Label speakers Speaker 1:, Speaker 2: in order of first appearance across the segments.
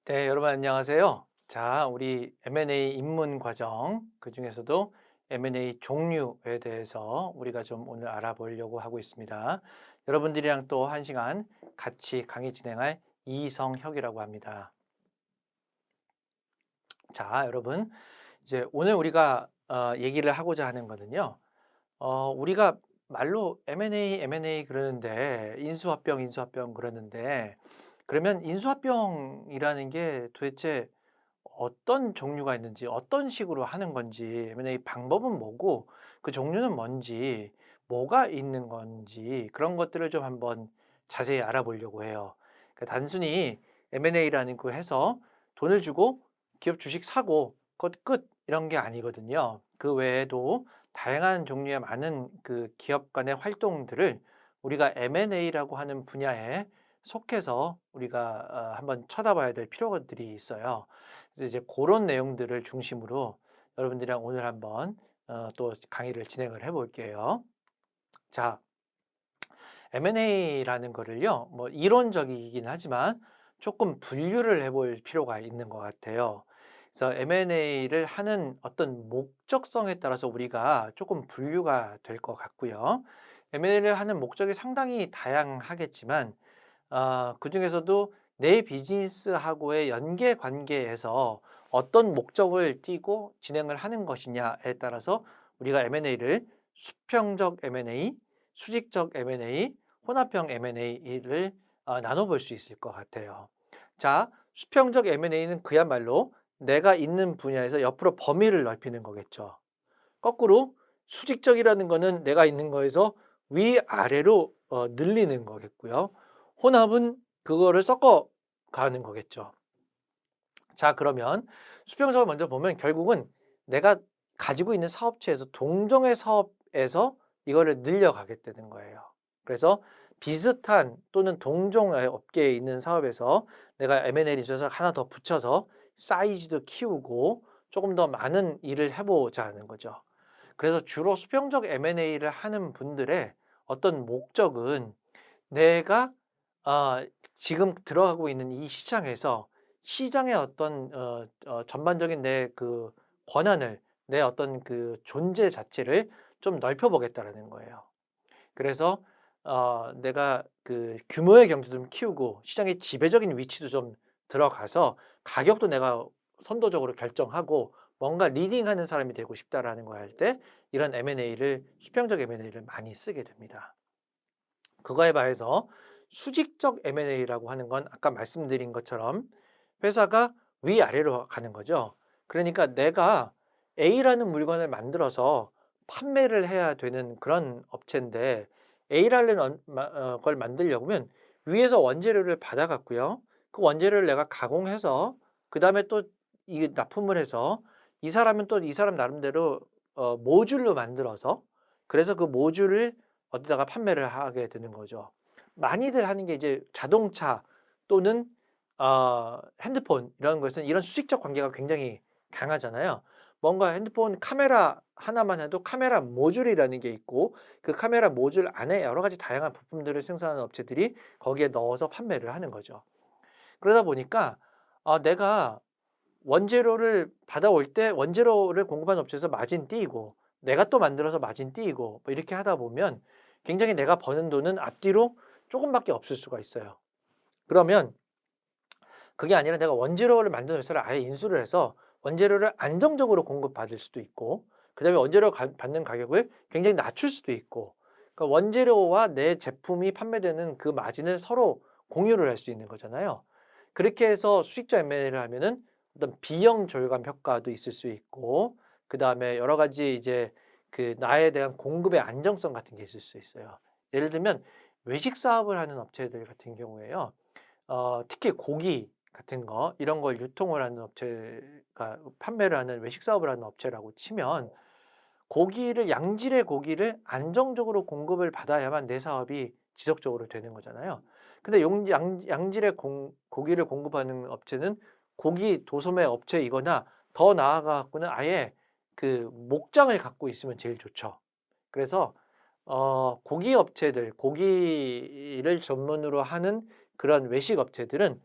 Speaker 1: 네, 여러분 안녕하세요. 자, 우리 M&A 입문 과정, 그중에서도 M&A 종류에 대해서 우리가 좀 오늘 알아보려고 하고 있습니다. 여러분들이랑 또 한 시간 같이 강의 진행할 이성혁이라고 합니다. 자, 여러분, 이제 오늘 우리가 얘기를 하고자 하는 거는요. 우리가 말로 M&A 그러는데 인수합병 그러는데 그러면 인수합병이라는 게 도대체 어떤 종류가 있는지 어떤 식으로 하는 건지 M&A 방법은 뭐고 그 종류는 뭔지 뭐가 있는 건지 그런 것들을 좀 한번 자세히 알아보려고 해요. 그러니까 단순히 M&A라는 거 해서 돈을 주고 기업 주식 사고 그것 끝 이런 게 아니거든요. 그 외에도 다양한 종류의 많은 그 기업 간의 활동들을 우리가 M&A라고 하는 분야에 속해서 우리가 한번 쳐다봐야 될 필요들이 있어요. 그래서 이제 그런 내용들을 중심으로 여러분들이랑 오늘 한번 또 강의를 진행을 해 볼게요. 자, M&A라는 거를요. 뭐 이론적이긴 하지만 조금 분류를 해볼 필요가 있는 것 같아요. 그래서 M&A를 하는 어떤 목적성에 따라서 우리가 조금 분류가 될 것 같고요. M&A를 하는 목적이 상당히 다양하겠지만 그중에서도 내 비즈니스하고의 연계 관계에서 어떤 목적을 띠고 진행을 하는 것이냐에 따라서 우리가 M&A를 수평적 M&A, 수직적 M&A, 혼합형 M&A를 나눠 볼 수 있을 것 같아요. 자, 수평적 M&A는 그야말로 내가 있는 분야에서 옆으로 범위를 넓히는 거겠죠. 거꾸로 수직적이라는 거는 내가 있는 거에서 위아래로 늘리는 거겠고요. 혼합은 그거를 섞어 가는 거겠죠. 자, 그러면 수평적을 먼저 보면 결국은 내가 가지고 있는 사업체에서 동종의 사업에서 이거를 늘려가게 되는 거예요. 그래서 비슷한 또는 동종의 업계에 있는 사업에서 내가 M&A를 줘서 하나 더 붙여서 사이즈도 키우고 조금 더 많은 일을 해보자 하는 거죠. 그래서 주로 수평적 M&A를 하는 분들의 어떤 목적은 내가 지금 들어가고 있는 이 시장에서 시장의 어떤 전반적인 내 그 권한을 내 어떤 그 존재 자체를 좀 넓혀 보겠다라는 거예요. 그래서 내가 그 규모의 경제도 좀 키우고 시장의 지배적인 위치도 좀 들어가서 가격도 내가 선도적으로 결정하고 뭔가 리딩하는 사람이 되고 싶다라는 거 할 때 이런 M&A를 수평적 M&A를 많이 쓰게 됩니다. 그거에 반해서 수직적 M&A라고 하는 건 아까 말씀드린 것처럼 회사가 위아래로 가는 거죠. 그러니까 내가 A라는 물건을 만들어서 판매를 해야 되는 그런 업체인데 A라는 걸 만들려고 면 위에서 원재료를 받아 갖고요. 그 원재료를 내가 가공해서 그다음에 또 이 납품을 해서 이 사람은 또 이 사람 나름대로 모듈로 만들어서 그래서 그 모듈을 어디다가 판매를 하게 되는 거죠. 많이들 하는 게 이제 자동차 또는 핸드폰 이런 것은 이런 수직적 관계가 굉장히 강하잖아요. 뭔가 핸드폰 카메라 하나만 해도 카메라 모듈이라는 게 있고 그 카메라 모듈 안에 여러 가지 다양한 부품들을 생산하는 업체들이 거기에 넣어서 판매를 하는 거죠. 그러다 보니까 내가 원재료를 받아올 때 원재료를 공급하는 업체에서 마진 띄이고 내가 또 만들어서 마진 띄이고 뭐 이렇게 하다 보면 굉장히 내가 버는 돈은 앞뒤로 조금 밖에 없을 수가 있어요. 그러면 그게 아니라 내가 원재료를 만드는 회사를 아예 인수를 해서 원재료를 안정적으로 공급받을 수도 있고 그다음에 원재료 받는 가격을 굉장히 낮출 수도 있고 그러니까 원재료와 내 제품이 판매되는 그 마진을 서로 공유를 할 수 있는 거잖아요. 그렇게 해서 수익적 M&A를 하면은 어떤 비용 절감 효과도 있을 수 있고 그다음에 여러 가지 이제 그 나에 대한 공급의 안정성 같은 게 있을 수 있어요. 예를 들면 외식 사업을 하는 업체들 같은 경우에요. 특히 고기 같은 거 이런 걸 유통을 하는 업체가 판매를 하는 외식 사업을 하는 업체라고 치면 고기를 양질의 고기를 안정적으로 공급을 받아야만 내 사업이 지속적으로 되는 거잖아요. 근데 용 양 양질의 고기를 공급하는 업체는 고기 도소매 업체이거나 더 나아가 갖고는 아예 그 목장을 갖고 있으면 제일 좋죠. 그래서 고기 업체들 고기를 전문으로 하는 그런 외식 업체들은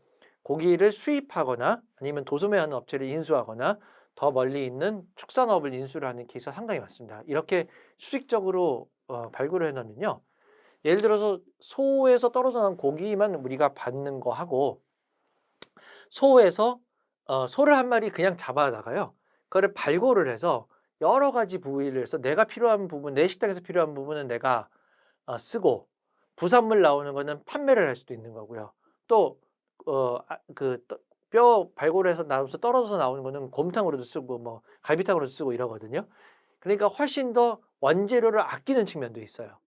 Speaker 1: 고기를 수입하거나 아니면 도소매하는 업체를 인수하거나 더 멀리 있는 축산업을 인수를 하는 케이스가 상당히 많습니다. 이렇게 수직적으로 발굴을 해 놓으면요. 예를 들어서 소에서 떨어져 나온 고기만 우리가 받는 거 하고 소에서 소를 한 마리 그냥 잡아다가요. 그거를 발굴을 해서 여러 가지 부위를 해서 내가 필요한 부분, 내 식탁에서 필요한 부분은 내가 쓰고 부산물 나오는 거는 판매를 할 수도 있는 거고요. 또 뼈 발굴해서 나와서 떨어져서 나오는 거는 곰탕으로도 쓰고 뭐 갈비탕으로도 쓰고 이러거든요. 그러니까 훨씬 더 원재료를 아끼는 측면도 있어요.